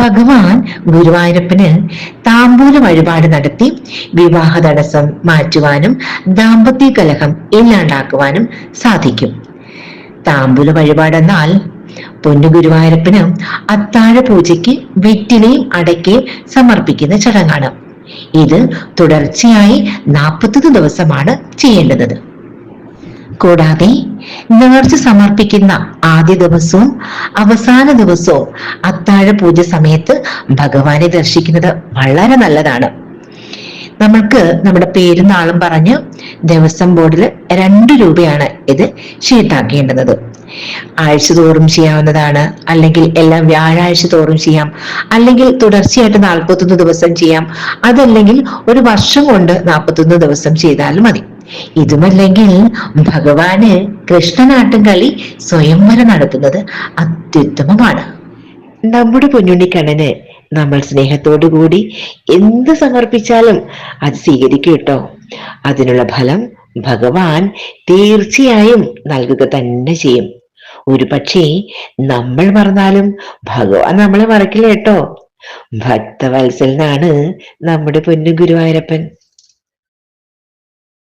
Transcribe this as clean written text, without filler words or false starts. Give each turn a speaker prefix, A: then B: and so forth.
A: ഭഗവാൻ ഗുരുവായൂരപ്പന് താമ്പൂല വഴിപാട് നടത്തി വിവാഹ തടസ്സം മാറ്റുവാനും ദാമ്പത്യ കലഹം ഇല്ലാണ്ടാക്കുവാനും സാധിക്കും. താമ്പൂല വഴിപാടെന്നാൽ പൊന്നു ഗുരുവായൂരപ്പന് അത്താഴ പൂജയ്ക്ക് വെറ്റിലയും അടയ്ക്കയും സമർപ്പിക്കുന്ന ചടങ്ങാണ്. ഇത് തുടർച്ചയായി 41 ദിവസമാണ് ചെയ്യേണ്ടത്. കൂടാതെ നേർച്ച സമർപ്പിക്കുന്ന ആദ്യ ദിവസവും അവസാന ദിവസവും അത്താഴ പൂജ സമയത്ത് ഭഗവാനെ ദർശിക്കുന്നത് വളരെ നല്ലതാണ്. നമ്മൾക്ക് നമ്മുടെ പേരും നാളും പറഞ്ഞ് ദേവസ്വം ബോർഡിൽ 2 രൂപയാണ് ഇത് ഷീട്ടാക്കേണ്ടുന്നത്. ആഴ്ച തോറും ചെയ്യാവുന്നതാണ്, അല്ലെങ്കിൽ എല്ലാം വ്യാഴാഴ്ച തോറും ചെയ്യാം, അല്ലെങ്കിൽ തുടർച്ചയായിട്ട് 41 ദിവസം ചെയ്യാം, അതല്ലെങ്കിൽ ഒരു വർഷം കൊണ്ട് 41 ദിവസം ചെയ്താലും മതി. ഇതുമല്ലെങ്കിൽ ഭഗവാന് കൃഷ്ണനാട്ടും കളി സ്വയംവരം നടത്തുന്നത് അത്യുത്തമമാണ്. നമ്മുടെ പൊന്നുണ്ണിക്കണ്ണന് നമ്മൾ സ്നേഹത്തോടു കൂടി എന്ത് സമർപ്പിച്ചാലും അത് സ്വീകരിക്കും കേട്ടോ. അതിനുള്ള ഫലം ഭഗവാൻ തീർച്ചയായും നൽകുക തന്നെ ചെയ്യും. ഒരു പക്ഷേ നമ്മൾ മറന്നാലും ഭഗവാൻ നമ്മളെ മറക്കില്ല കേട്ടോ. ഭക്തവത്സലനാണ് നമ്മുടെ പൊന്നു ഗുരുവായൂരപ്പൻ.